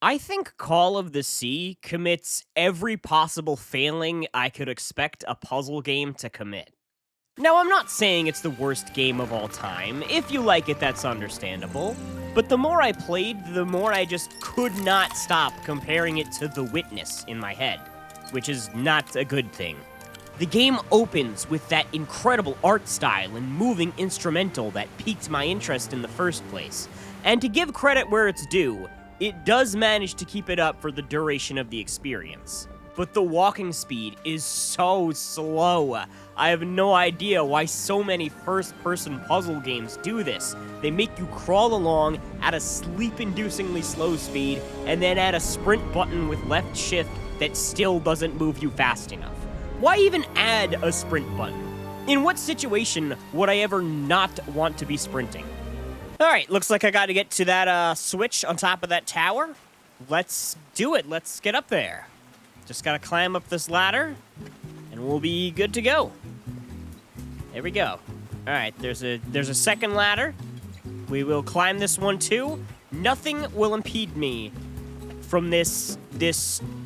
I think Call of the Sea commits every possible failing I could expect a puzzle game to commit. Now, I'm not saying it's the worst game of all time. If you like it, that's understandable. But the more I played, the more I just could not stop comparing it to The Witness in my head, which is not a good thing. The game opens with that incredible art style and moving instrumental that piqued my interest in the first place. And to give credit where it's due, it does manage to keep it up for the duration of the experience. But the walking speed is so slow. I have no idea why so many first-person puzzle games do this. They make you crawl along at a sleep-inducingly slow speed, and then add a sprint button with left shift that still doesn't move you fast enough. Why even add a sprint button? In what situation would I ever not want to be sprinting? Alright, looks like I gotta get to that switch on top of that tower. Let's do it. Let's get up there. Just gotta climb up this ladder, and we'll be good to go. There we go. Alright, there's a second ladder. We will climb this one too. Nothing will impede me from this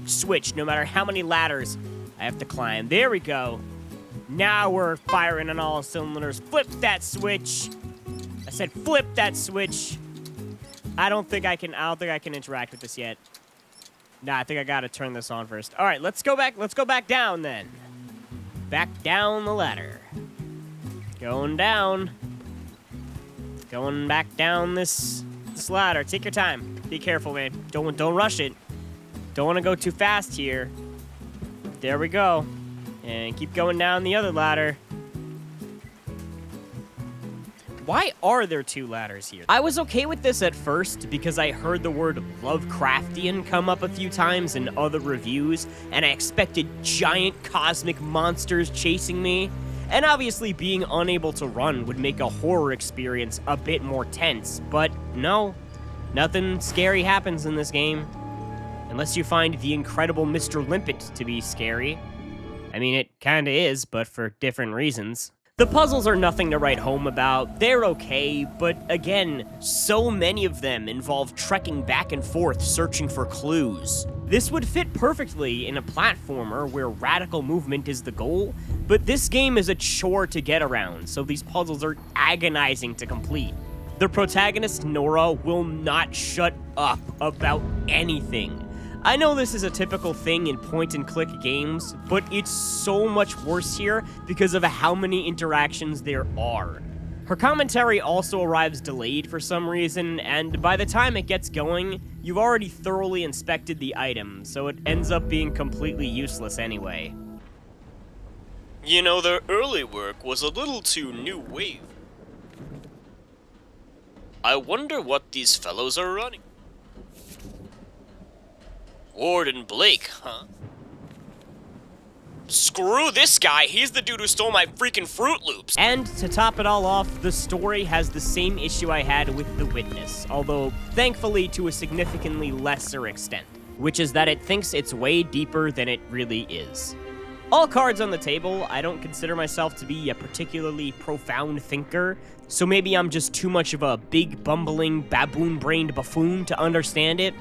switch, no matter how many ladders I have to climb. There we go. Now we're firing on all cylinders. Flip that switch. I said flip that switch. I don't think I can interact with this yet. Nah, I think I gotta turn this on first. All right, let's go back down then. Back down the ladder. Going down. Going back down this ladder. Take your time. Be careful, man. Don't rush it. Don't want to go too fast here. There we go. And keep going down the other ladder. Why are there two ladders here? I was okay with this at first because I heard the word Lovecraftian come up a few times in other reviews, and I expected giant cosmic monsters chasing me. And obviously being unable to run would make a horror experience a bit more tense, but no, nothing scary happens in this game. Unless you find the incredible Mr. Limpet to be scary. I mean, it kinda is, but for different reasons. The puzzles are nothing to write home about. They're okay, but again, so many of them involve trekking back and forth searching for clues. This would fit perfectly in a platformer where radical movement is the goal, but this game is a chore to get around, so these puzzles are agonizing to complete. The protagonist, Nora, will not shut up about anything. I know this is a typical thing in point-and-click games, but it's so much worse here because of how many interactions there are. Her commentary also arrives delayed for some reason, and by the time it gets going, you've already thoroughly inspected the item, so it ends up being completely useless anyway. You know, their early work was a little too new wave. I wonder what these fellows are running. Ward and Blake, huh? Screw this guy, he's the dude who stole my freaking Fruit Loops! And to top it all off, the story has the same issue I had with The Witness, although thankfully to a significantly lesser extent, which is that it thinks it's way deeper than it really is. All cards on the table, I don't consider myself to be a particularly profound thinker, so maybe I'm just too much of a big, bumbling, baboon-brained buffoon to understand it,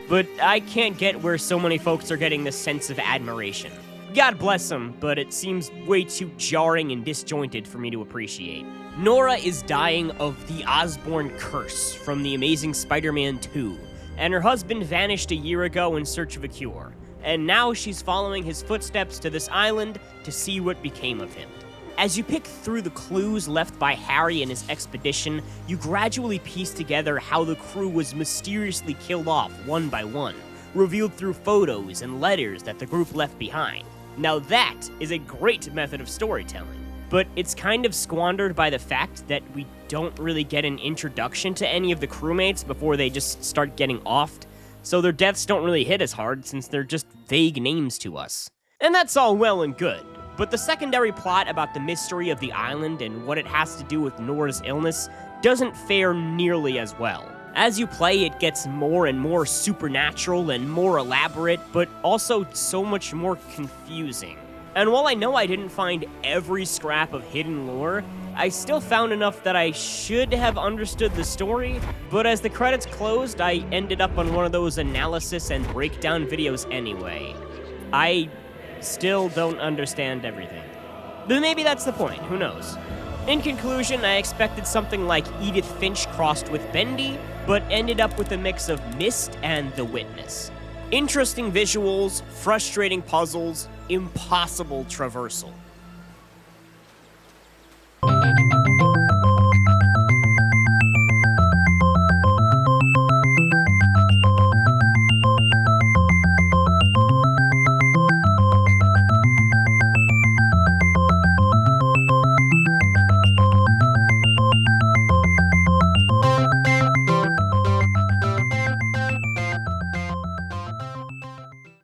but I can't get where so many folks are getting this sense of admiration. God bless them, but it seems way too jarring and disjointed for me to appreciate. Nora is dying of the Osborn curse from The Amazing Spider-Man 2, and her husband vanished a year ago in search of a cure, and now she's following his footsteps to this island to see what became of him. As you pick through the clues left by Harry and his expedition, you gradually piece together how the crew was mysteriously killed off one by one, revealed through photos and letters that the group left behind. Now that is a great method of storytelling, but it's kind of squandered by the fact that we don't really get an introduction to any of the crewmates before they just start getting offed, so their deaths don't really hit as hard since they're just vague names to us. And that's all well and good. But the secondary plot about the mystery of the island and what it has to do with Nora's illness doesn't fare nearly as well. As you play, it gets more and more supernatural and more elaborate, but also so much more confusing. And while I know I didn't find every scrap of hidden lore, I still found enough that I should have understood the story, but as the credits closed, I ended up on one of those analysis and breakdown videos anyway. I still don't understand everything. But maybe that's the point, who knows? In conclusion, I expected something like Edith Finch crossed with Bendy, but ended up with a mix of Myst and The Witness. Interesting visuals, frustrating puzzles, impossible traversal.